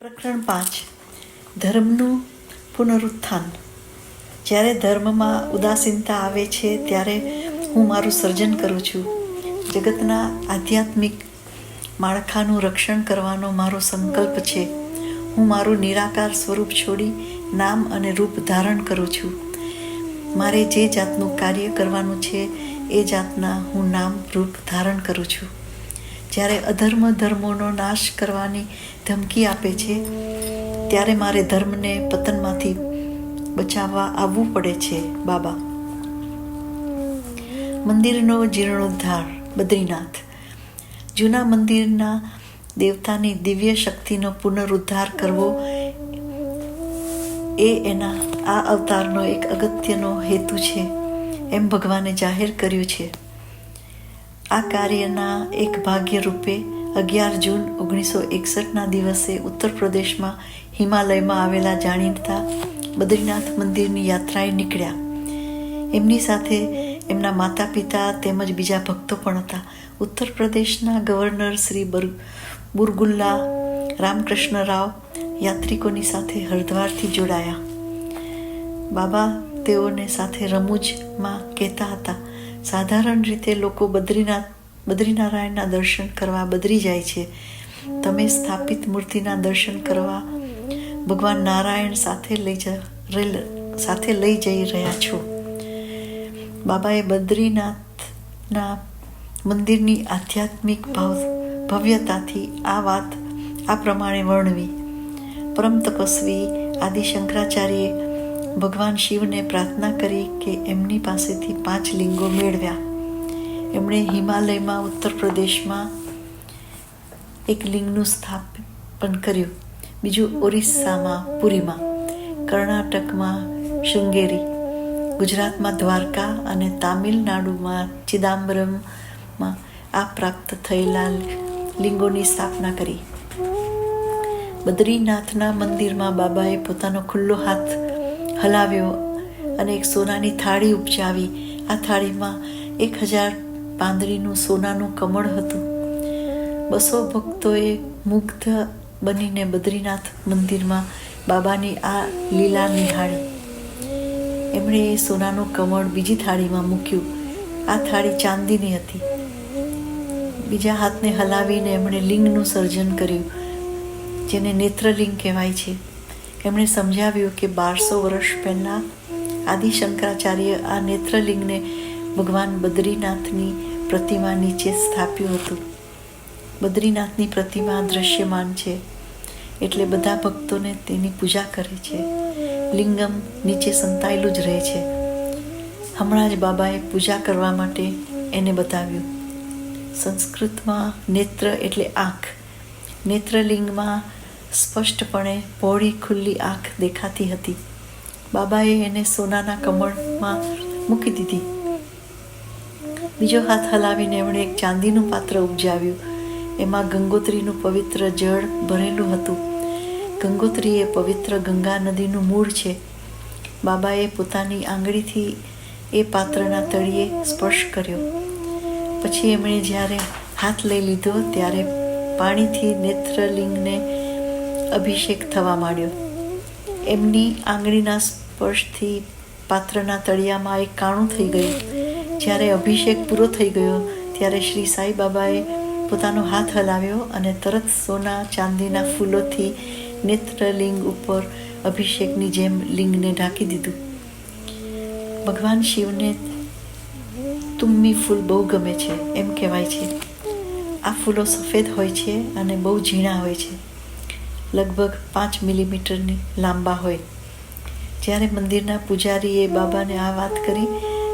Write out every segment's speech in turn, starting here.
પ્રકરણ 5 ધર્મનું પુનરુત્થાન. જ્યારે ધર્મમાં ઉદાસીનતા આવે છે ત્યારે હું મારું સર્જન કરું છું. જગતના આધ્યાત્મિક માળખાનું રક્ષણ કરવાનો મારો સંકલ્પ છે. હું મારું નિરાકાર સ્વરૂપ છોડી નામ અને રૂપ ધારણ કરું છું. મારે જે જાતનું કાર્ય કરવાનું છે એ જાતના હું નામ રૂપ ધારણ કરું છું. જ્યારે અધર્મ ધર્મોનો નાશ કરવાની ધમકી આપે છે ત્યારે મારે ધર્મને પતનમાંથી બચાવવા આવવું પડે છે. બાબા. મંદિરનો જીર્ણોદ્ધાર. બદ્રીનાથ. જૂના મંદિરના દેવતાની દિવ્ય શક્તિનો પુનરુદ્ધાર કરવો એ એના આ અવતારનો એક અગત્યનો હેતુ છે એમ ભગવાને જાહેર કર્યું છે. આ કાર્યના એક ભાગ્ય રૂપે 11 જૂન 1961ના દિવસે ઉત્તર પ્રદેશમાં હિમાલયમાં આવેલા જાણીતા બદ્રીનાથ મંદિરની યાત્રાએ નીકળ્યા. એમની સાથે એમના માતા પિતા તેમજ બીજા ભક્તો પણ હતા. ઉત્તર પ્રદેશના ગવર્નર શ્રી બુરગુલ્લા રામકૃષ્ણ રાવ યાત્રિકોની સાથે હરિદ્વારથી જોડાયા. બાબા તેઓને સાથે રમૂજમાં કહેતા હતા, સાધારણ રીતે લોકો બદ્રીનારાયણના દર્શન કરવા બદરી જાય છે. તમે સ્થાપિત મૂર્તિના દર્શન કરવા ભગવાન નારાયણ સાથે લઈ જઈ રહ્યા છો. બાબાએ બદ્રીનાથના મંદિરની આધ્યાત્મિક ભવ્યતાથી આ વાત આ પ્રમાણે વર્ણવી. પરમ તપસ્વી આદિ શંકરાચાર્યે ભગવાન શિવને પ્રાર્થના કરી કે એમની પાસેથી 5 લિંગો મેળવ્યા. એમણે હિમાલયમાં ઉત્તર પ્રદેશમાં એક લિંગનું સ્થાપન કર્યું, બીજું ઓરિસ્સામાં પુરીમાં, કર્ણાટકમાં શૃંગેરી, ગુજરાતમાં દ્વારકા અને તામિલનાડુમાં ચિદામ્બરમમાં આ પ્રાપ્ત થયેલા લિંગોની સ્થાપના કરી. બદ્રીનાથના મંદિરમાં બાબાએ પોતાનો ખુલ્લો હાથ હલાવ્યો અને એક સોનાની થાળી ઉપજાવી. આ થાળીમાં 1000 પાંદડીનું સોનાનું કમળ હતું. 200 ભક્તોએ મુગ્ધ બનીને બદ્રીનાથ મંદિરમાં બાબાની આ લીલા નિહાળી. એમણે એ સોનાનું કમળ બીજી થાળીમાં મૂક્યું. આ થાળી ચાંદીની હતી. બીજા હાથને હલાવીને એમણે લિંગનું સર્જન કર્યું, જેને નેત્રલિંગ કહેવાય છે. એમણે સમજાવ્યું કે 1200 વર્ષ પહેલાં આદિ શંકરાચાર્ય આ નેત્રલિંગને ભગવાન બદ્રીનાથની પ્રતિમા નીચે સ્થાપ્યું હતું. બદ્રીનાથની પ્રતિમા દૃશ્યમાન છે એટલે બધા ભક્તોને તેની પૂજા કરે છે. લિંગમ નીચે સંતાયેલું જ રહે છે. હમણાં જ બાબાએ પૂજા કરવા માટે એને બતાવ્યું. સંસ્કૃતમાં નેત્ર એટલે આંખ. નેત્રલિંગમાં સ્પષ્ટપણે પહોળી ખુલ્લી આંખ દેખાતી હતી. બાબાએ એને સોનાના કમળમાં મૂકી દીધી. બીજો હાથ હલાવીને એમણે એક ચાંદીનું પાત્ર ઉપજાવ્યું. એમાં ગંગોત્રીનું પવિત્ર જળ ભરેલું હતું. ગંગોત્રી એ પવિત્ર ગંગા નદીનું મૂળ છે. બાબાએ પોતાની આંગળીથી એ પાત્રના તળિયે સ્પર્શ કર્યો. પછી એમણે જ્યારે હાથ લઈ લીધો ત્યારે પાણીથી નેત્રલિંગને અભિષેક થવા માંડ્યો. એમની આંગળીના સ્પર્શથી પાત્રના તળિયામાં એક કાણું થઈ ગયું. જ્યારે અભિષેક પૂરો થઈ ગયો ત્યારે શ્રી સાઈ બાબાએ પોતાનો હાથ હલાવ્યો અને તરત સોના ચાંદીના ફૂલોથી નેત્રલિંગ ઉપર અભિષેકની જેમ લિંગને ઢાંકી દીધું. ભગવાન શિવને તુમ્મી ફૂલ બહુ ગમે છે એમ કહેવાય છે. આ ફૂલો સફેદ હોય છે અને બહુ ઝીણા હોય છે, લગભગ 5 મિલીમીટરની લાંબા હોય. જ્યારે મંદિરના પૂજારીએ બાબાને આ વાત કરી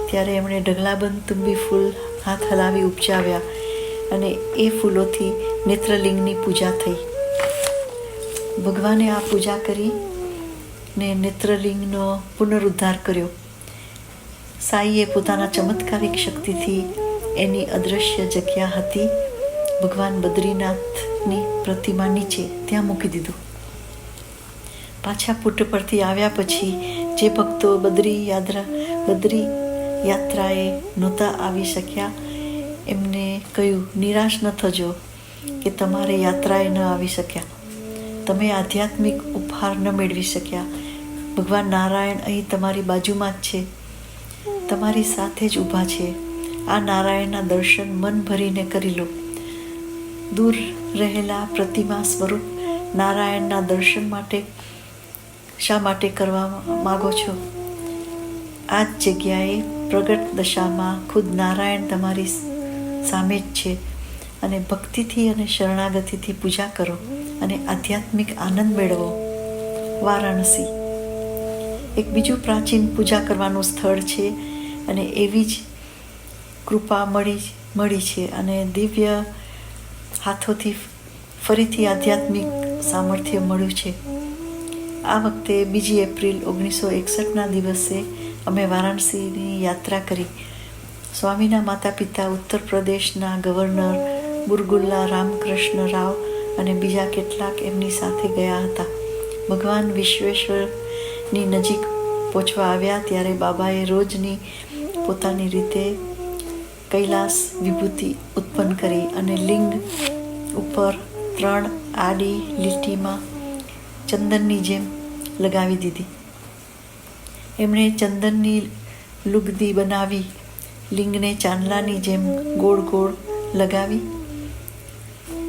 ત્યારે એમણે ઢગલાબંધ તુંબી ફૂલ હાથ હલાવી ઉપજાવ્યા અને એ ફૂલોથી નેત્રલિંગની પૂજા થઈ. ભગવાને આ પૂજા કરીને નેત્રલિંગનો પુનરુદ્ધાર કર્યો. સાઈએ પોતાના ચમત્કારિક શક્તિથી એની અદૃશ્ય જગ્યા હતી ભગવાન બદ્રીનાથની પ્રતિમા નીચે ત્યાં મૂકી દીધું. પાછા પુટ પરથી આવ્યા પછી જે ભક્તો બદ્રી યાત્રાએ નહોતા આવી શક્યા એમને કહ્યું, નિરાશ ન થજો કે તમારે યાત્રાએ ન આવી શક્યા. તમે આધ્યાત્મિક ઉપહાર ન મેળવી શક્યા. ભગવાન નારાયણ અહીં તમારી બાજુમાં જ છે, તમારી સાથે જ ઊભા છે. આ નારાયણના દર્શન મન ભરીને કરી લો. દૂર રહેલા પ્રતિમા સ્વરૂપ નારાયણના દર્શન માટે શા માટે કરવા માગો છો? આ જ જગ્યાએ પ્રગટ દશામાં ખુદ નારાયણ તમારી સામે જ છે અને ભક્તિથી અને શરણાગતિથી પૂજા કરો અને આધ્યાત્મિક આનંદ મેળવો. વારાણસી એક બીજું પ્રાચીન પૂજા કરવાનું સ્થળ છે અને એવી જ કૃપા મળી છે અને દિવ્ય હાથોથી ફરીથી આધ્યાત્મિક સામર્થ્ય મળ્યું છે. આ વખતે 2 એપ્રિલ 1961ના દિવસે અમે વારાણસીની યાત્રા કરી. સ્વામીના માતા પિતા ઉત્તર પ્રદેશના ગવર્નર બુરગુલ્લા રામકૃષ્ણ રાવ અને બીજા કેટલાક એમની સાથે ગયા હતા. ભગવાન વિશ્વેશ્વરની નજીક પહોંચવા આવ્યા ત્યારે બાબાએ રોજની પોતાની રીતે કૈલાસ વિભૂતિ ઉત્પન્ન કરી અને લિંગ ઉપર 3 આડી લીટીમાં ચંદનની જેમ લગાવી દીધી. એમણે ચંદનની લુગદી બનાવી લિંગને ચાંદલાની જેમ ગોળ ગોળ લગાવી.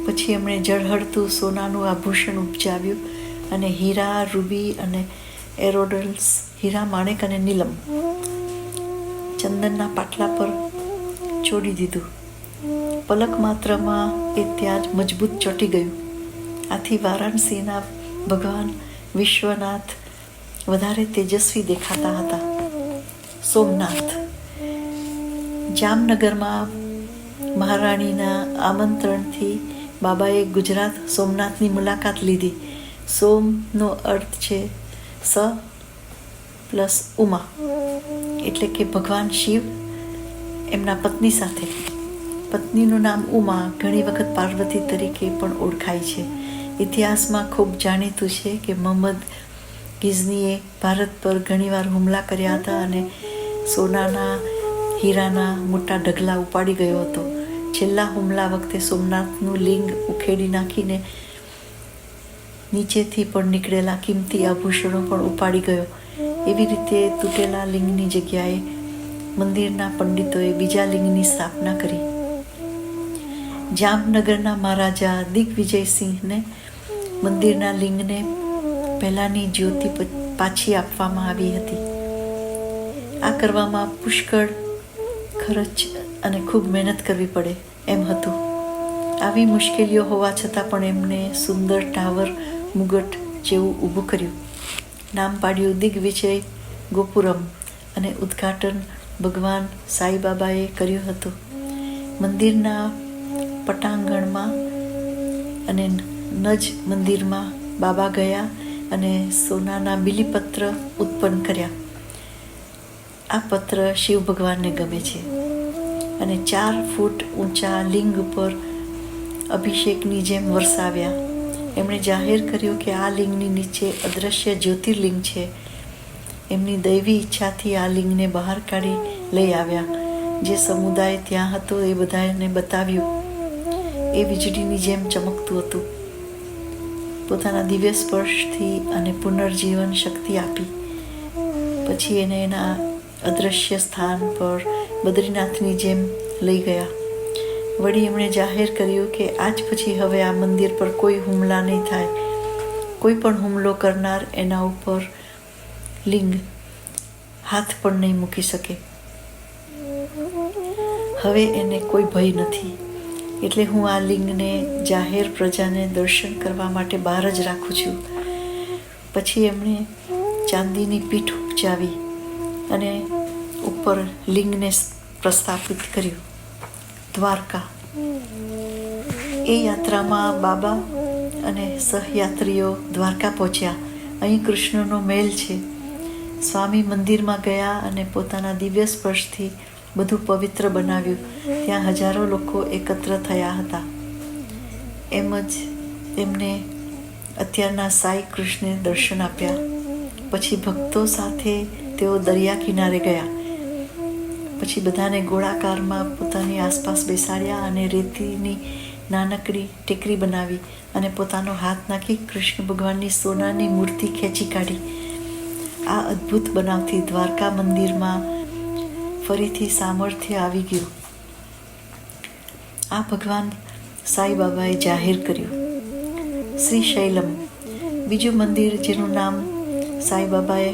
પછી એમણે ઝળહળતું સોનાનું આભૂષણ ઉપજાવ્યું અને હીરા, રૂબી અને એરોડલ્સ, હીરા, માણેક અને નીલમ ચંદનના પાટલા પર છોડી દીધું. પલક માત્રમાં એ ત્યાં જ મજબૂત ચોંટી ગયું. આથી વારાણસીના ભગવાન વિશ્વનાથ વધારે તેજસ્વી દેખાતા હતા. સોમનાથ જામનગરમાં મહારાણીના આમંત્રણથી બાબાએ ગુજરાત સોમનાથની મુલાકાત લીધી. સોમનો અર્થ છે સ પ્લસ ઉમા, એટલે કે ભગવાન શિવ એમના પત્ની સાથે. પત્નીનું નામ ઉમા ઘણી વખત પાર્વતી તરીકે પણ ઓળખાય છે. ઇતિહાસમાં ખૂબ જાણીતું છે કે મોહમ્મદ ગિઝનીએ ભારત પર ઘણીવાર હુમલા કર્યા હતા અને સોનાના હીરાના મોટા ઢગલા ઉપાડી ગયો હતો. છેલ્લા હુમલા વખતે સોમનાથનું લિંગ ઉખેડી નાખીને નીચેથી પણ નીકળેલા કિંમતી આભૂષણો પણ ઉપાડી ગયો. એવી રીતે તૂટેલા લિંગની જગ્યાએ મંદિરના પંડિતોએ બીજા લિંગની સ્થાપના કરી. જામનગરના મહારાજા દિગ્વિજયસિંહને મંદિરના લિંગને પહેલાંની જ્યોતિ પાછી આપવામાં આવી હતી. આ કરવામાં પુષ્કળ ખર્ચ અને ખૂબ મહેનત કરવી પડે એમ હતું. આવી મુશ્કેલીઓ હોવા છતાં પણ એમને સુંદર ટાવર મુગટ જેવું ઊભું કર્યું. નામ પાડ્યું દિગ્વિજય ગોપુરમ અને ઉદ્ઘાટન ભગવાન સાંઈબાબાએ કર્યું હતું. મંદિરના પટાંગણમાં અને નજ મંદિરમાં બાબા ગયા અને સોનાના બીલીપત્ર ઉત્પન્ન કર્યા. આ પત્ર શિવ ભગવાનને ગમે છે અને 4 ફૂટ ઊંચા લિંગ ઉપર અભિષેકની જેમ વરસાવ્યા. એમણે જાહેર કર્યું કે આ લિંગની નીચે અદૃશ્ય જ્યોતિર્લિંગ છે. એમની દૈવી ઈચ્છાથી આ લિંગને બહાર કાઢી લઈ આવ્યા. જે સમુદાય ત્યાં હતો એ બધાને બતાવ્યું. એ વીજળીની જેમ ચમકતું હતું. પોતાના દિવ્ય સ્પર્શથી અને પુનર્જીવન શક્તિ આપી. પછી એને એના અદૃશ્ય સ્થાન પર બદ્રીનાથની જેમ લઈ ગયા. વળી એમણે જાહેર કર્યું કે આજ પછી હવે આ મંદિર પર કોઈ હુમલા નહીં થાય. કોઈ પણ હુમલો કરનાર એના ઉપર લિંગ હાથ પણ નહીં મૂકી શકે. હવે એને કોઈ ભય નથી. એટલે હું આ લિંગને જાહેર પ્રજાને દર્શન કરવા માટે બહાર જ રાખું છું. પછી એમણે ચાંદીની પીઠ ઉપજાવી અને ઉપર લિંગને પ્રસ્થાપિત કર્યું. દ્વારકા એ યાત્રામાં બાબા અને સહયાત્રીઓ દ્વારકા પહોંચ્યા. અહીં કૃષ્ણનો મહેલ છે. સ્વામી મંદિરમાં ગયા અને પોતાના દિવ્ય સ્પર્શથી બધું પવિત્ર બનાવ્યું. ત્યાં હજારો લોકો એકત્ર થયા હતા. એમ જ એમને અત્યારના સાઈ કૃષ્ણે દર્શન આપ્યા. પછી ભક્તો સાથે તેઓ દરિયા કિનારે ગયા. પછી બધાને ગોળાકારમાં પોતાની આસપાસ બેસાડ્યા અને રેતીની નાનકડી ટેકરી બનાવી અને પોતાનો હાથ નાખી કૃષ્ણ ભગવાનની સોનાની મૂર્તિ ખેંચી કાઢી. આ અદ્ભુત બનાવથી દ્વારકા મંદિરમાં ફરીથી સામર્થ્ય આવી ગયું. આ ભગવાન સાંઈ બાબાએ જાહેર કર્યું. શ્રી શૈલમ, બીજું મંદિર જેનું નામ સાંઈ બાબાએ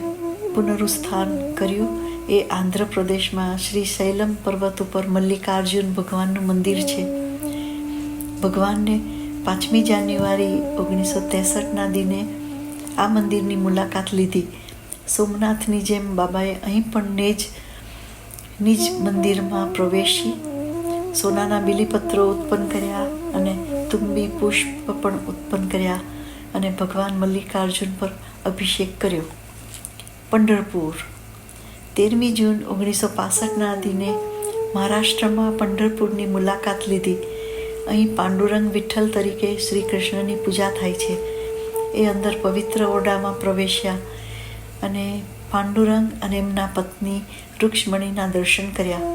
પુનરુત્થાન કર્યું એ આંધ્રપ્રદેશમાં શ્રી શૈલમ પર્વત ઉપર મલ્લિકાર્જુન ભગવાનનું મંદિર છે. ભગવાનને 5મી જાન્યુઆરી 1963ના દિને આ મંદિરની મુલાકાત લીધી. સોમનાથની જેમ બાબાએ અહીં પણ નિજ મંદિરમાં પ્રવેશી સોનાના બીલીપત્રો ઉત્પન્ન કર્યા અને તુંબી પુષ્પ પણ ઉત્પન્ન કર્યા અને ભગવાન મલ્લિકાર્જુન પર અભિષેક કર્યો. પંઢરપુર, 13મી જૂન 1965ના દિને મહારાષ્ટ્રમાં પંઢરપુરની મુલાકાત લીધી. અહીં પાંડુરંગ વિઠ્ઠલ તરીકે શ્રી કૃષ્ણની પૂજા થાય છે. એ અંદર પવિત્ર ઓરડામાં પ્રવેશ્યા અને પાંડુરંગ અને એમના પત્ની રૂક્ષ્મણીના દર્શન કર્યા.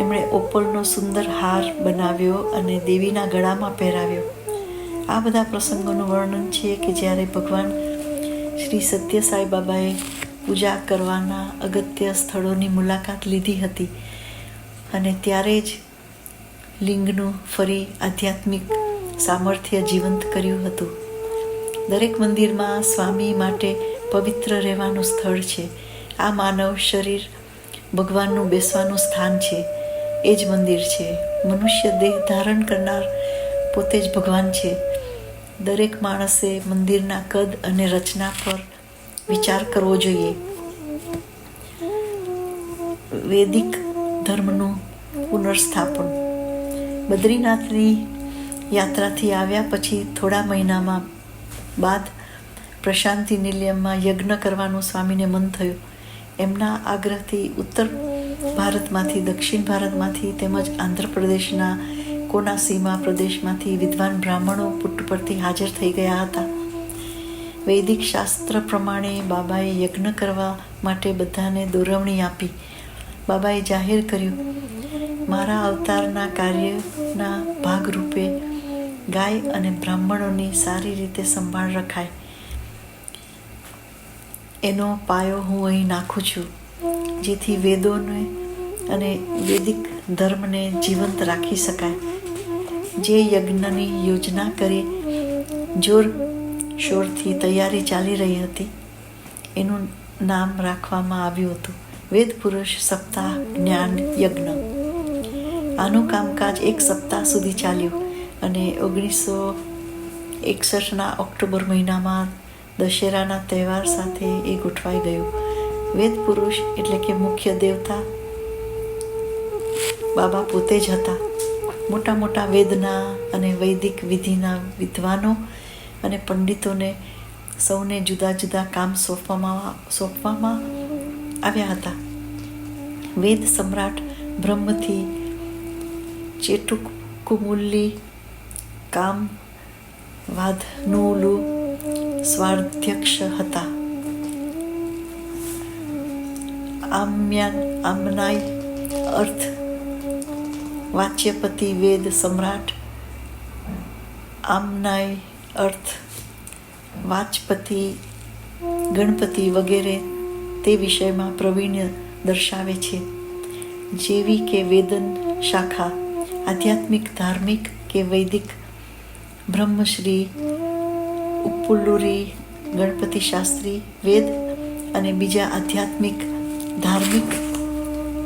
એમણે ઓપલનો સુંદર હાર બનાવ્યો અને દેવીના ગળામાં પહેરાવ્યો. આ બધા પ્રસંગોનું વર્ણન છે કે જ્યારે ભગવાન શ્રી સત્ય સાંઈ બાબાએ પૂજા કરવાના અગત્ય સ્થળોની મુલાકાત લીધી હતી અને ત્યારે જ લિંગનું ફરી આધ્યાત્મિક સામર્થ્ય જીવંત કર્યું હતું. દરેક મંદિરમાં સ્વામી માટે પવિત્ર રહેવાનું સ્થળ છે. આ માનવ શરીર ભગવાનનું બેસવાનું સ્થાન છે. એ જ મંદિર છે. મનુષ્ય દેહ ધારણ કરનાર પોતે જ ભગવાન છે. દરેક માણસે મંદિરના કદ અને રચના પર વિચાર કરવો જોઈએ. વૈદિક ધર્મનું પુનર્સ્થાપન. બદ્રીનાથની યાત્રાથી આવ્યા પછી થોડા મહિનામાં બાદ પ્રશાંતિ નિલયમમાં યજ્ઞ કરવાનું સ્વામીને મન થયું. એમના આગ્રહથી ઉત્તર ભારતમાંથી, દક્ષિણ ભારતમાંથી તેમજ આંધ્રપ્રદેશના કોનાસીમા પ્રદેશમાંથી વિદ્વાન બ્રાહ્મણો પુટ્ટપરથી હાજર થઈ ગયા હતા. વૈદિક શાસ્ત્ર પ્રમાણે બાબાએ યજ્ઞ કરવા માટે બધાને દોરવણી આપી. બાબાએ જાહેર કર્યું, મારા અવતારના કાર્યના ભાગરૂપે ગાય અને બ્રાહ્મણોની સારી રીતે સંભાળ રખાય. એનો પાયો હું અહીં નાખું છું, જેથી વેદોને અને વૈદિક ધર્મને જીવંત રાખી શકાય. જે યજ્ઞની યોજના કરી જોર શોરથી તૈયારી ચાલી રહી હતી એનું નામ રાખવામાં આવ્યું હતું વેદ પુરુષ સપ્તાહ જ્ઞાન યજ્ઞ. આનું કામકાજ 1 સપ્તાહ સુધી ચાલ્યું અને 1961ના ઓક્ટોબર મહિનામાં દશેરાના તહેવાર સાથે એ ગોઠવાઈ ગયું. વેદ પુરુષ એટલે કે મુખ્ય દેવતા બાબા પોતે જ હતા. મોટા મોટા વેદના અને વૈદિક વિધિના વિદ્વાનો અને પંડિતોને સૌને જુદા જુદા કામ સોંપવામાં આવ્યા હતા. વેદ સમ્રાટ બ્રહ્મથી ચેટુકુમુલ્લી કામ વાધનુલુ સ્વાધ્યક્ષ હતા. આમનાય અર્થ વાચ્યપતિ વેદ સમ્રાટ, આમનાય અર્થ વાચપતિ ગણપતિ વગેરે તે વિષયમાં પ્રવીણ્ય દર્શાવે છે. જેવી કે વેદન શાખા, આધ્યાત્મિક ધાર્મિક કે વૈદિક બ્રહ્મશ્રી ઉપ્પુલ્લુરી ગણપતિ શાસ્ત્રી વેદ અને બીજા આધ્યાત્મિક ધાર્મિક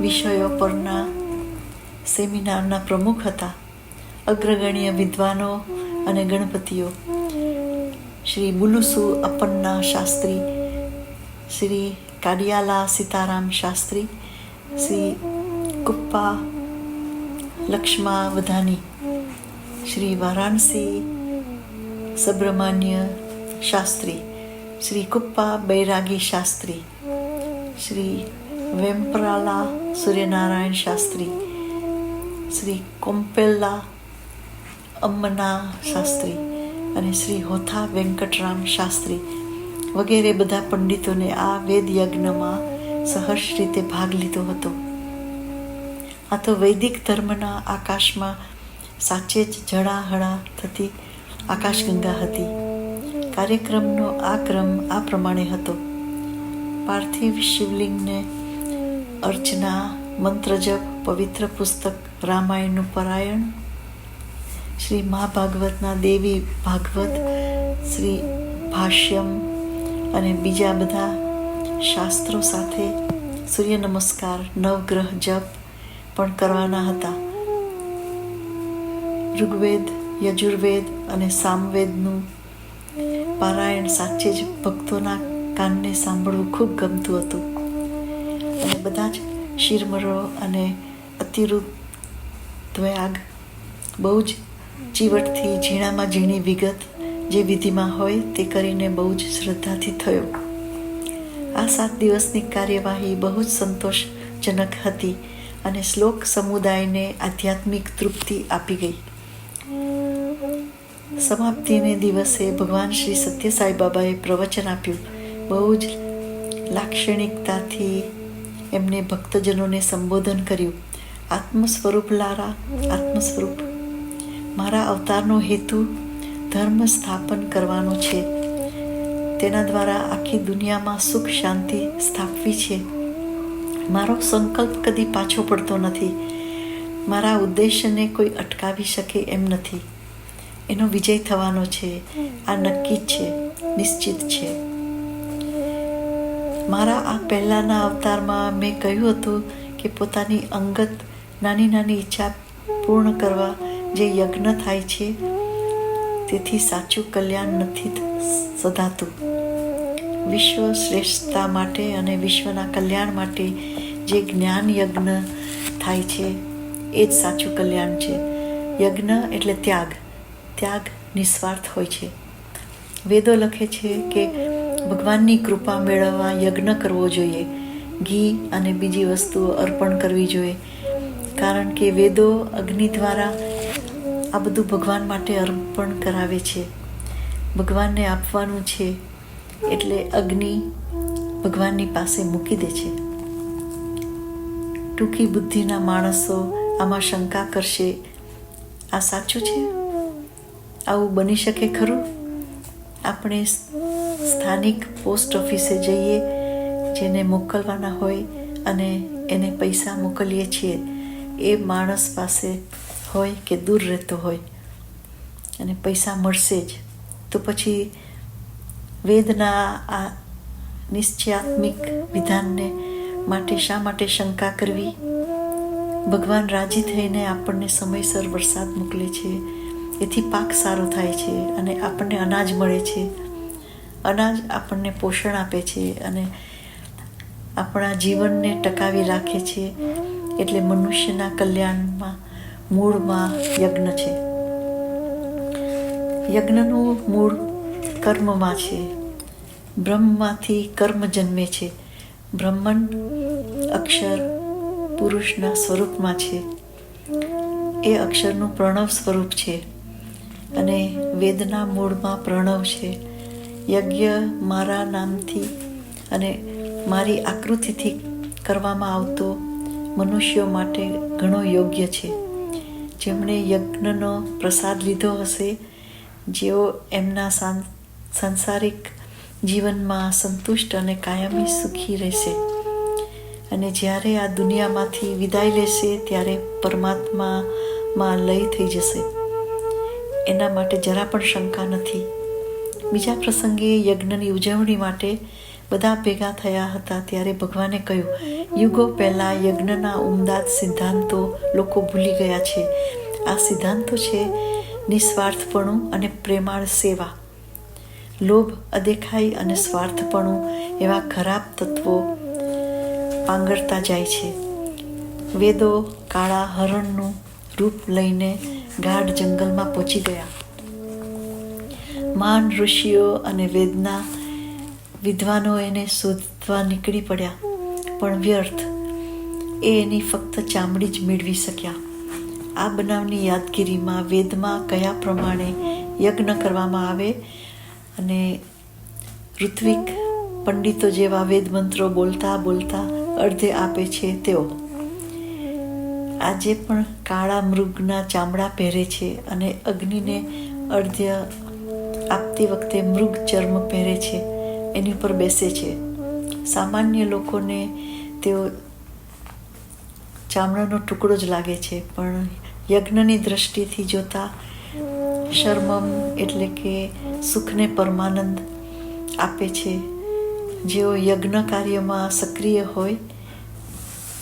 વિષયો પરના સેમિનારના પ્રમુખ હતા. અગ્રગણ્ય વિદ્વાનો અને ગણપતિઓ શ્રી બુલુસુ અપ્પન્ના શાસ્ત્રી, શ્રી કાડિયાલા સીતારામ શાસ્ત્રી, શ્રી કુપ્પા લક્ષ્માવધાની, શ્રી વારાણસી સુબ્રમણ્ય શાસ્ત્રી, શ્રી કુપ્પા બૈરાગી શાસ્ત્રી, શ્રી વેમ્પરાલા સૂર્યનારાયણ શાસ્ત્રી, શ્રી કોમ્પેલ્લા અમ્મના શાસ્ત્રી અને શ્રી હોથા વેંકટરામ શાસ્ત્રી વગેરે બધા પંડિતોને આ વેદ યજ્ઞમાં સહર્ષ રીતે ભાગ લીધો હતો. આ તો વૈદિક ધર્મના આકાશમાં સાચે જ જળાહળા થતી આકાશગંગા હતી. કાર્યક્રમનો આ ક્રમ આ પ્રમાણે હતો: પાર્થિવ શિવલિંગને અર્ચના, મંત્રજપ, પવિત્ર પુસ્તક રામાયણનું પારાયણ, શ્રી મહાભાગવતના દેવી ભાગવત, શ્રી ભાષ્યમ અને બીજા બધા શાસ્ત્રો સાથે સૂર્ય નમસ્કાર, નવગ્રહ જપ પણ કરવાના હતા. ઋગ્વેદ, યજુર્વેદ અને સામવેદનું પારાયણ સાચે જ ભક્તોના કાનને સાંભળવું ખૂબ ગમતું હતું. અને બધા જ શિરમરો અને અતિરુદ્ધયાગ બહુ જ ચીવટથી ઝીણામાં ઝીણી વિગત જે વિધિમાં હોય તે કરીને બહુ જ શ્રદ્ધાથી થયો. આ 7 દિવસની કાર્યવાહી બહુ જ સંતોષજનક હતી અને શ્લોક સમુદાયને આધ્યાત્મિક તૃપ્તિ આપી ગઈ. સમાપ્તિને દિવસે ભગવાન શ્રી સત્ય સાંઈ બાબાએ પ્રવચન આપ્યું. બહુ જ લાક્ષણિકતાથી એમને ભક્તજનોને સંબોધન કર્યું. આત્મ સ્વરૂપ લારા, આત્મ સ્વરૂપ, મારા અવતારનો હેતુ ધર્મ સ્થાપન કરવાનો છે. તેના દ્વારા આખી દુનિયામાં સુખ શાંતિ સ્થાપવી છે. મારો સંકલ્પ કદી પાછો પડતો નથી. મારા ઉદ્દેશ્યને કોઈ અટકાવી શકે એમ નથી. એનો વિજય થવાનો છે. આ નક્કી જ છે, નિશ્ચિત છે. મારા આ પહેલાના અવતારમાં મેં કહ્યું હતું કે પોતાની અંગત નાની નાની ઈચ્છા પૂર્ણ કરવા જે યજ્ઞ થાય છે તેથી સાચું કલ્યાણ નથી સધાતું. વિશ્વ શ્રેષ્ઠતા માટે અને વિશ્વના કલ્યાણ માટે જે જ્ઞાન યજ્ઞ થાય છે એ જ સાચું કલ્યાણ છે. યજ્ઞ એટલે ત્યાગ. ત્યાગ નિસ્વાર્થ હોય છે. વેદો લખે છે કે ભગવાનની કૃપા મેળવવા યજ્ઞ કરવો જોઈએ, ઘી અને બીજી વસ્તુઓ અર્પણ કરવી જોઈએ, કારણ કે વેદો અગ્નિ દ્વારા આ બધું ભગવાન માટે અર્પણ કરાવે છે. ભગવાનને આપવાનું છે એટલે અગ્નિ ભગવાનની પાસે મૂકી દે છે. ટૂંકી બુદ્ધિના માણસો આમાં શંકા કરશે, આ સાચું છે? આવું બની શકે ખરું? આપણે સ્થાનિક પોસ્ટ ઓફિસે જઈએ, જેને મોકલવાના હોય અને એને પૈસા મોકલીએ છીએ, એ માણસ પાસે હોય કે દૂર રહેતો હોય અને પૈસા મળશે જ, તો પછી વેદના આ નિશ્ચયાત્મિક વિધાનને માટે શા માટે શંકા કરવી? ભગવાન રાજી થઈને આપણને સમયસર વરસાદ મોકલે છે, એથી પાક સારો થાય છે અને આપણને અનાજ મળે છે. અનાજ આપણને પોષણ આપે છે અને આપણા જીવનને ટકાવી રાખે છે. એટલે મનુષ્યના કલ્યાણમાં મૂળમાં યજ્ઞ છે. યજ્ઞનું મૂળ કર્મમાં છે. બ્રહ્મમાંથી કર્મ જન્મે છે. બ્રહ્મન અક્ષર પુરુષના સ્વરૂપમાં છે. એ અક્ષરનું પ્રણવ સ્વરૂપ છે અને વેદના મૂળમાં પ્રણવ છે. યજ્ઞ મારા નામથી અને મારી આકૃતિથી કરવામાં આવતો મનુષ્યો માટે ઘણો યોગ્ય છે. જેમણે યજ્ઞનો પ્રસાદ લીધો હશે, જેઓ એમના સાંસારિક જીવનમાં સંતુષ્ટ અને કાયમી સુખી રહેશે અને જ્યારે આ દુનિયામાંથી વિદાય લેશે ત્યારે પરમાત્મામાં લય થઈ જશે. એના માટે જરા પણ શંકા નથી. બીજા પ્રસંગે યજ્ઞની ઉજવણી માટે બધા ભેગા થયા હતા ત્યારે ભગવાને કહ્યું, યુગો પહેલાં યજ્ઞના ઉમદાદ સિદ્ધાંતો લોકો ભૂલી ગયા છે. આ સિદ્ધાંતો છે નિસ્વાર્થપણું અને પ્રેમાળ સેવા. લોભ, અદેખાઈ અને સ્વાર્થપણું એવા ખરાબ તત્વો પાંગરતા જાય છે. વેદો કાળા હરણનું રૂપ લઈને ગાઢ જંગલમાં પહોંચી ગયા. મહાન ઋષિઓ અને વેદના વિદ્વાનો એને શોધવા નીકળી પડ્યા, પણ વ્યર્થ. એની ફક્ત ચામડી જ મેળવી શક્યા. આ બનાવની યાદગીરીમાં વેદમાં કયા પ્રમાણે યજ્ઞ કરવામાં આવે અને ઋત્વિક પંડિતો જેવા વેદ મંત્રો બોલતા બોલતા અર્ધે આપે છે તેઓ. આજે પણ કાળા મૃગના ચામડા પહેરે છે અને અગ્નિને અર્ધ્ય આપતી વખતે મૃગ ચર્મ પહેરે છે, એની પર બેસે છે. સામાન્ય લોકોને તેઓ ચામડાનો ટુકડો જ લાગે છે, પણ યજ્ઞની દ્રષ્ટિથી જોતા શર્મમ એટલે કે સુખને પરમાનંદ આપે છે. જેઓ યજ્ઞ કાર્યમાં સક્રિય હોય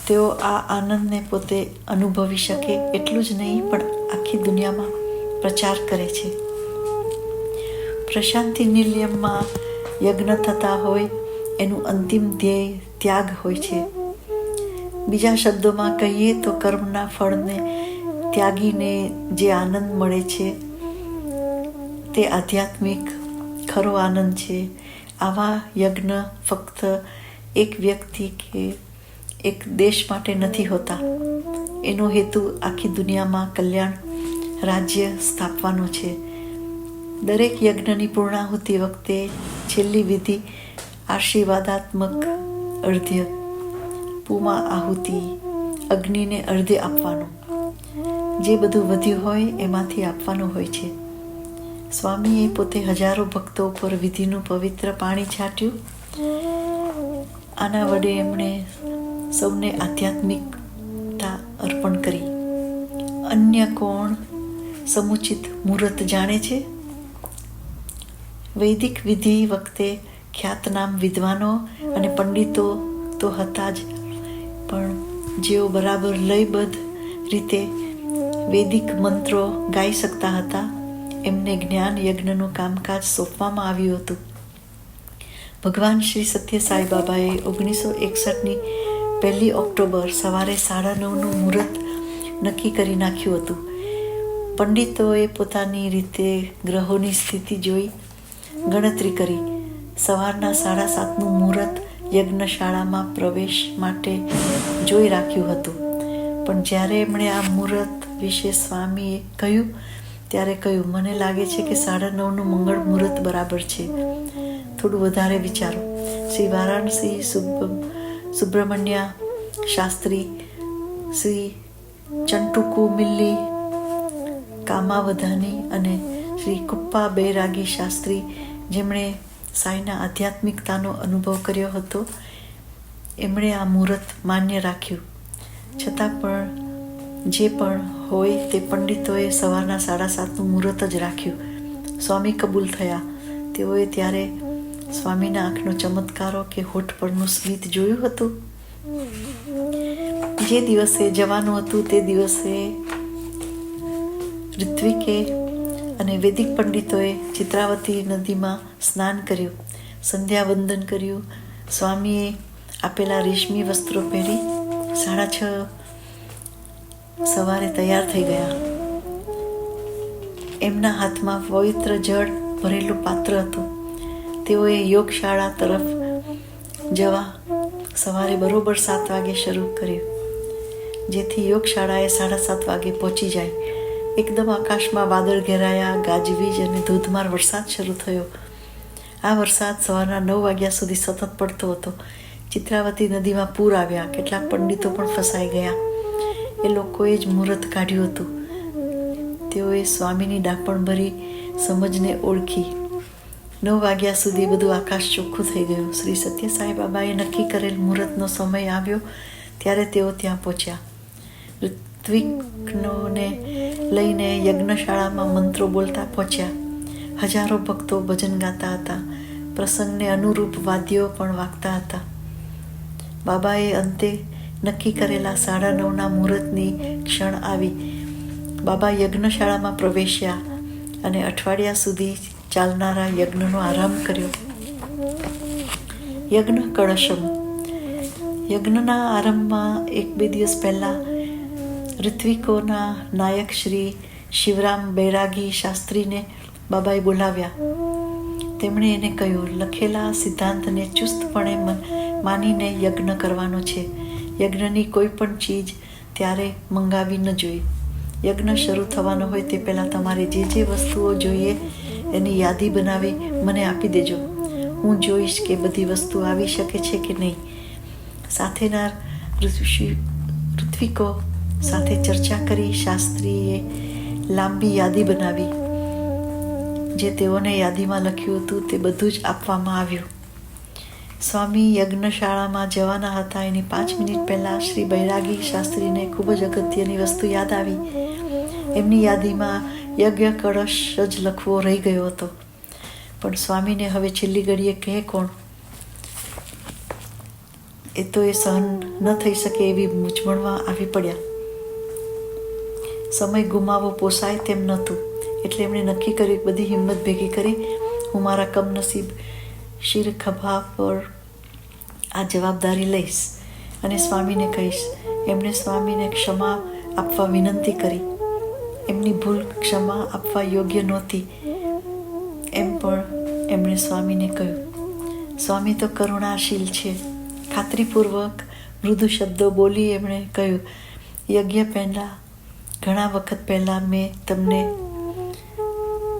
તેઓ આ આનંદને પોતે અનુભવી શકે એટલું જ નહીં પણ આખી દુનિયામાં પ્રચાર કરે છે. પ્રશાંતિ નિલયમાં યજ્ઞ થતા હોય એનું અંતિમ ધ્યેય ત્યાગ હોય છે. બીજા શબ્દોમાં કહીએ તો કર્મના ફળને ત્યાગીને જે આનંદ મળે છે તે આધ્યાત્મિક ખરો આનંદ છે. આવા યજ્ઞ ફક્ત એક વ્યક્તિ કે એક દેશ માટે નથી હોતા. એનો હેતુ આખી દુનિયામાં કલ્યાણ રાજ્ય સ્થાપવાનો છે. દરેક યજ્ઞની પૂર્ણાહુતિ વખતે છેલ્લી વિધિ આશીર્વાદાત્મક અર્ધ્ય, પૂમા આહુતિ, અગ્નિને અર્ધ્ય આપવાનું. જે બધું વધ્યું હોય એમાંથી આપવાનું હોય છે. સ્વામીએ પોતે હજારો ભક્તો પર વિધિનું પવિત્ર પાણી છાંટ્યું. આના વડે એમણે સૌને આધ્યાત્મિકતા અર્પણ કરી. અન્ય કોણ સમુચિત મુહૂર્ત જાણે છે? વૈદિક વિધિ વખતે ખ્યાતનામ વિદ્વાનો અને પંડિતો તો હતા જ, પણ જેઓ બરાબર લયબદ્ધ રીતે વૈદિક મંત્રો ગાઈ શકતા હતા એમને જ્ઞાન યજ્ઞનું કામકાજ સોંપવામાં આવ્યું હતું. ભગવાન શ્રી સત્ય સાંઈ બાબાએ 1961ની 1 ઓક્ટોબર સવારે 9:30નું મુહૂર્ત નક્કી કરી નાખ્યું હતું. પંડિતોએ પોતાની રીતે ગ્રહોની સ્થિતિ જોઈ ગણતરી કરી. સવારના 7:30નું મુહૂર્ત યજ્ઞશાળામાં પ્રવેશ માટે જોઈ રાખ્યું હતું. પણ જ્યારે એમણે આ મુહૂર્ત વિશે સ્વામીએ કહ્યું ત્યારે કહ્યું, મને લાગે છે કે 9:30નું મંગળ મુહૂર્ત બરાબર છે. થોડું વધારે વિચારો. શ્રી વારાણસી સુબ્રમણ્યા શાસ્ત્રી, શ્રી ચંટુકુ મિલ્લી કામાવધાની અને શ્રી કુપ્પા બૈરાગી શાસ્ત્રી, જેમણે સાંઈના આધ્યાત્મિકતાનો અનુભવ કર્યો હતો, એમણે આ મુહૂર્ત માન્ય રાખ્યું. છતાં પણ જે પણ હોય તે પંડિતોએ સવારના 7:30નું મુહૂર્ત જ રાખ્યું. સ્વામી કબૂલ થયા. તેઓએ ત્યારે સ્વામીના આંખનો ચમત્કારો કે હોઠ પરનું સ્મિત જોયું હતું. જે દિવસે જવાનું હતું તે દિવસે ઋત્વિકે અને વૈદિક પંડિતોએ ચિત્રાવતી નદીમાં સ્નાન કર્યું, સંધ્યા વંદન કર્યું. સ્વામીએ આપેલા રેશમી વસ્ત્રો પહેરી 6:30 સવારે તૈયાર થઈ ગયા. એમના હાથમાં પવિત્ર જળ ભરેલું પાત્ર હતું. તેઓએ યોગશાળા તરફ જવા સવારે બરોબર 7 વાગે શરૂ કર્યું, જેથી યોગશાળાએ 7:30 વાગે પહોંચી જાય. એકદમ આકાશમાં વાદળ ઘેરાયા, ગાજવીજ અને ધોધમાર વરસાદ શરૂ થયો. આ વરસાદ સવારના 9 વાગ્યા સુધી સતત પડતો હતો. ચિત્રાવતી નદીમાં પૂર આવ્યા. કેટલાક પંડિતો પણ ફસાઈ ગયા. એ લોકોએ જ મુહૂર્ત કાઢ્યું હતું. તેઓએ સ્વામીની ડાપણભરી સમજને ઓળખી. 9 વાગ્યા સુધી બધું આકાશ ચોખ્ખું થઈ ગયું. શ્રી સત્ય સાંઈ બાબાએ નક્કી કરેલ મુહૂર્તનો સમય આવ્યો ત્યારે તેઓ ત્યાં પહોંચ્યા. ઋત્વિકનોને લઈને યજ્ઞશાળામાં મંત્રો બોલતા પહોંચ્યા. હજારો ભક્તો ભજન ગાતા હતા. પ્રસંગને અનુરૂપ વાદ્યો પણ વાગતા હતા. બાબાએ અંતે નક્કી કરેલા 9:30ના મુહૂર્તની ક્ષણ આવી. બાબા યજ્ઞશાળામાં પ્રવેશ્યા અને અઠવાડિયા સુધી ચાલનારા યજ્ઞનો આરંભ કર્યો. યજ્ઞ કળશમ. યજ્ઞના આરંભમાં 1-2 દિવસ પહેલા ઋત્વિકોના નાયક શ્રી શિવરામ બૈરાગી શાસ્ત્રીને બાબાએ બોલાવ્યા. તેમણે એને કહ્યું, લખેલા સિદ્ધાંતને ચુસ્તપણે માનીને યજ્ઞ કરવાનો છે. યજ્ઞની કોઈ પણ ચીજ ત્યારે મંગાવી ન જોઈએ. યજ્ઞ શરૂ થવાનો હોય તે પહેલાં તમારે જે જે વસ્તુઓ જોઈએ એની યાદી બનાવી મને આપી દેજો. હું જોઈશ કે બધી વસ્તુ આવી શકે છે કે નહીં. સાથેના ઋત્વિકો સાથે ચર્ચા કરી શાસ્ત્રીએ લાંબી યાદી બનાવી. જે તેઓને યાદીમાં લખ્યું હતું તે બધું જ આપવામાં આવ્યું. સ્વામી યજ્ઞશાળામાં જવાના હતા એની 5 મિનિટ પહેલાં શ્રી બૈરાગી શાસ્ત્રીને ખૂબ જ અગત્યની વસ્તુ યાદ આવી. એમની યાદીમાં યજ્ઞ કળશ જ લખવો રહી ગયો હતો. પણ સ્વામીને હવે છેલ્લી ઘડીએ કહે કોણ? એ તો એ સહન ન થઈ શકે એવી મૂંઝવણમાં આવી પડ્યા. સમય ગુમાવવો પોસાય તેમ નહોતું. એટલે એમણે નક્કી કર્યું, બધી હિંમત ભેગી કરી હું મારા કમનસીબ શિર ખભા પર આ જવાબદારી લઈશ અને સ્વામીને કહીશ. એમણે સ્વામીને ક્ષમા આપવા વિનંતી કરી. એમની ભૂલ ક્ષમા આપવા યોગ્ય નહોતી એમ પણ એમણે સ્વામીને કહ્યું. સ્વામી તો કરુણાશીલ છે. ખાતરીપૂર્વક મૃદુ શબ્દો બોલી એમણે કહ્યું, યજ્ઞ પહેલાં ઘણા વખત પહેલાં મેં તમને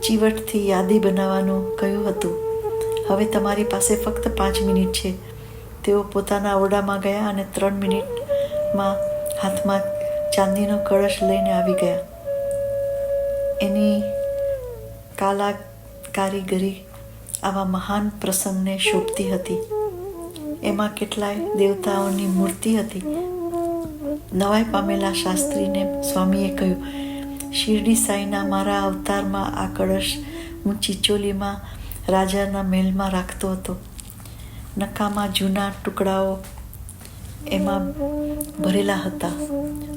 ચીવટથી યાદી બનાવવાનું કહ્યું હતું. હવે તમારી પાસે ફક્ત 5 મિનિટ છે. તેઓ પોતાના ઓરડામાં ગયા અને 3 મિનિટમાં હાથમાં ચાંદીનો કળશ લઈને આવી ગયા. એની કારીગરી આવા મહાન પ્રસંગને શોભતી હતી. એમાં કેટલાય દેવતાઓની મૂર્તિ હતી. નવાઈ પામેલા શાસ્ત્રીને સ્વામીએ કહ્યું, શિરડી સાઈના મારા અવતારમાં આ કળશ હું ચિચોલીમાં રાજાના મહેલમાં રાખતો હતો. નકામા જૂના ટુકડાઓ એમાં ભરેલા હતા.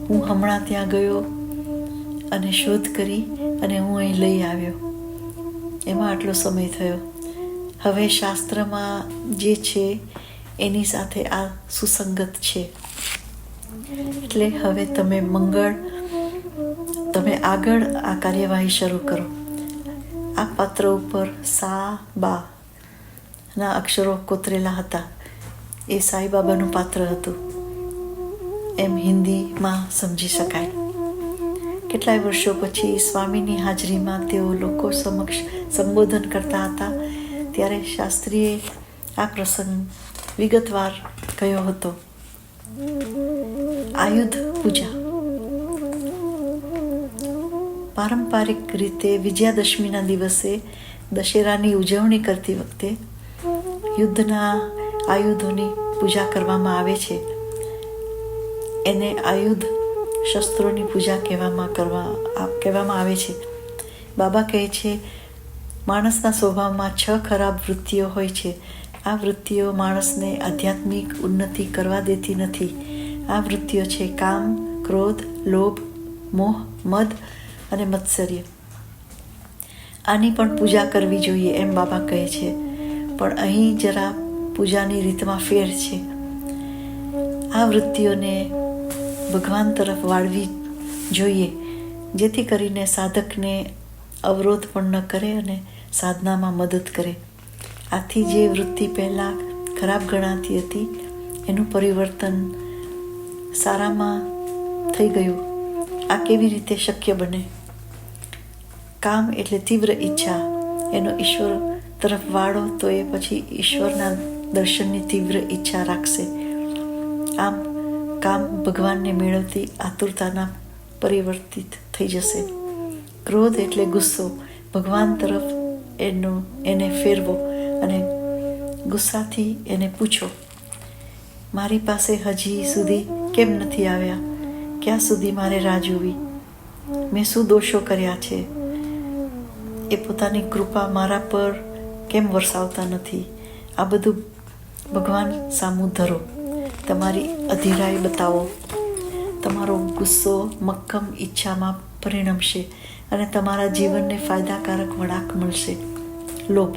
હું હમણાં ત્યાં ગયો અને શોધ કરી અને હું અહીં લઈ આવ્યો. એમાં આટલો સમય થયો. હવે શાસ્ત્રમાં જે છે એની સાથે આ સુસંગત છે. એટલે હવે તમે આગળ આ કાર્યવાહી શરૂ કરો. આ પાત્ર ઉપર સા બા ના અક્ષરો કોતરેલા હતા. એ સાંઈબાબાનું પાત્ર હતું એમ હિન્દીમાં સમજી શકાય. કેટલાય વર્ષો પછી સ્વામીની હાજરીમાં તેઓ લોકો સમક્ષ સંબોધન કરતા હતા ત્યારે શાસ્ત્રીએ આ પ્રસંગ વિગતવાર કયો હતો. આયુધ પૂજા. પારંપરિક રીતે વિજયાદશમીના દિવસે દશેરાની ઉજવણી કરતી વખતે યુદ્ધના આયુધોની પૂજા કરવામાં આવે છે. એને આયુધ શસ્ત્રોની પૂજા કહેવામાં આવે છે. બાબા કહે છે, માણસના સ્વભાવમાં 6 ખરાબ વૃત્તિઓ હોય છે. આ વૃત્તિઓ માણસને આધ્યાત્મિક ઉન્નતિ કરવા દેતી નથી. આ વૃત્તિઓ છે કામ, ક્રોધ, લોભ, મોહ, મદ અને મત્સર્ય. આની પણ પૂજા કરવી જોઈએ એમ બાબા કહે છે. પણ અહીં જરા પૂજાની રીતમાં ફેર છે. આ વૃત્તિઓને ભગવાન તરફ વાળવી જોઈએ જેથી કરીને સાધકને અવરોધ પણ ન કરે અને સાધનામાં મદદ કરે. આથી જે વૃત્તિ પહેલાં ખરાબ ગણાતી હતી એનું પરિવર્તન સારામાં થઈ ગયું. આ કેવી રીતે શક્ય બને? કામ એટલે તીવ્ર ઈચ્છા. એનો ઈશ્વર તરફ વાળો તો એ પછી ઈશ્વરના દર્શનની તીવ્ર ઈચ્છા રાખશે. આમ કામ ભગવાનને મેળવતી આતુરતાના પરિવર્તિત થઈ જશે. ક્રોધ એટલે ગુસ્સો. ભગવાન તરફ એને ફેરવો અને ગુસ્સાથી એને પૂછો, મારી પાસે હજી સુધી કેમ નથી આવ્યા? ક્યાં સુધી મારે રાહ જોવી? મેં શું દોષો કર્યા છે? એ પોતાની કૃપા મારા પર કેમ વરસાવતા નથી? આ બધું ભગવાન સામું ધરો. તમારી અધીરાઈ બતાવો. તમારો ગુસ્સો મક્કમ ઈચ્છામાં પરિણમશે અને તમારા જીવનને ફાયદાકારક વળાંક મળશે. લોભ.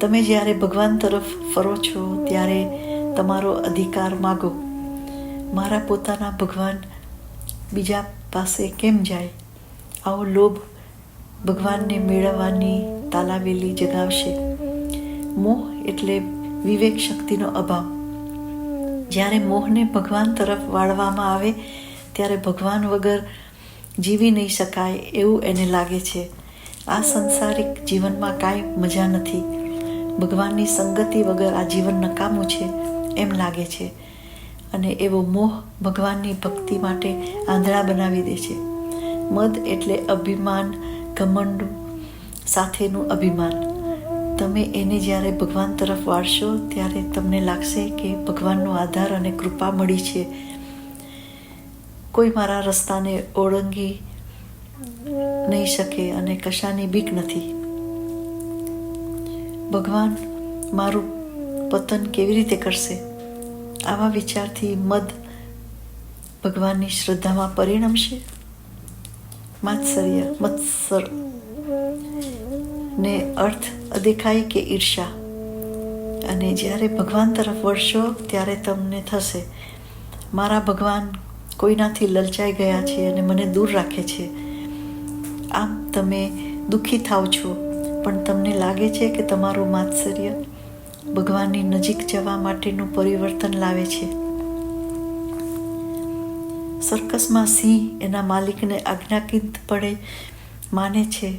તમે જ્યારે ભગવાન તરફ ફરો છો ત્યારે તમારો અધિકાર માગો. મારા પોતાના ભગવાન બીજા પાસે કેમ જાય? આવો લોભ ભગવાનને મેળવવાની તાલાવેલી જગાવશે. મોહ એટલે વિવેક શક્તિનો અભાવ. જ્યારે મોહને ભગવાન તરફ વાળવામાં આવે ત્યારે ભગવાન વગર જીવી નહીં શકાય એવું એને લાગે છે. આ સંસારિક જીવનમાં કાંઈ મજા નથી. ભગવાનની સંગતિ વગર આ જીવન નકામું છે એમ લાગે છે. અને એવો મોહ ભગવાનની ભક્તિ માટે આંધળા બનાવી દે છે. મદ એટલે અભિમાન, ઘમંડ સાથેનું અભિમાન. તમે એને જ્યારે ભગવાન તરફ વાળશો ત્યારે તમને લાગશે કે ભગવાનનો આધાર અને કૃપા મળી છે. કોઈ મારા રસ્તાને ઓળંગી નહીં શકે અને કશાની બીક નથી. ભગવાન મારું પતન કેવી રીતે કરશે? આવા વિચારથી મદ ભગવાનની શ્રદ્ધામાં પરિણમશે. મત્સર ને અર્થ અદેખાઈ કે ઈર્ષા. અને જ્યારે ભગવાન તરફ વળશો ત્યારે તમને થશે, મારા ભગવાન કોઈનાથી લલચાઈ ગયા છે અને મને દૂર રાખે છે. આમ તમે દુઃખી થાવ છો, પણ તમને લાગે છે કે તમારું માત્સર્ય ભગવાનની નજીક જવા માટેનું પરિવર્તન લાવે છે. સર્કસમાં સિંહ એના માલિકને આજ્ઞાકીતપણે માને છે,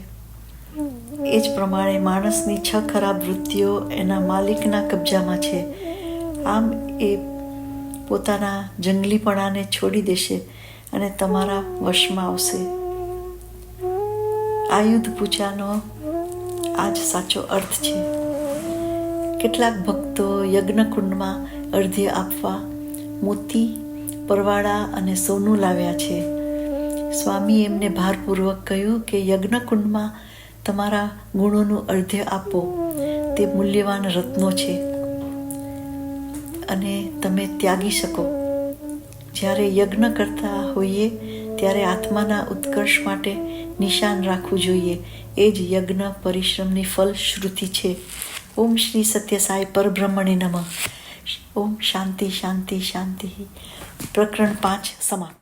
એ જ પ્રમાણે માણસની 6 ખરાબ વૃત્તિઓ એના માલિકના કબજામાં છે. આમ એ પોતાના જંગલીપણાને છોડી દેશે અને તમારા વશમાં આવશે. આયુધ પૂજાનો આ જ સાચો અર્થ છે. કેટલાક ભક્તો યજ્ઞકુંડમાં અર્ધ્ય આપવા મોતી, પરવાળા અને સોનું લાવ્યા છે. સ્વામી એમને ભારપૂર્વક કહ્યું કે યજ્ઞકુંડમાં તમારા ગુણોનું અર્ધ્ય આપો. તે મૂલ્યવાન રત્નો છે અને તમે ત્યાગી શકો. જ્યારે યજ્ઞ કરતા હોઈએ ત્યારે આત્માના ઉત્કર્ષ માટે નિશાન રાખવું જોઈએ. એ જ યજ્ઞ પરિશ્રમની ફલશ્રુતિ છે. ઓમ શ્રી સત્ય સાઈ પરબ્રહ્મણે નમઃ. ઓમ શાંતિ શાંતિ શાંતિ. પ્રકરણ 5 સમાપ્ત.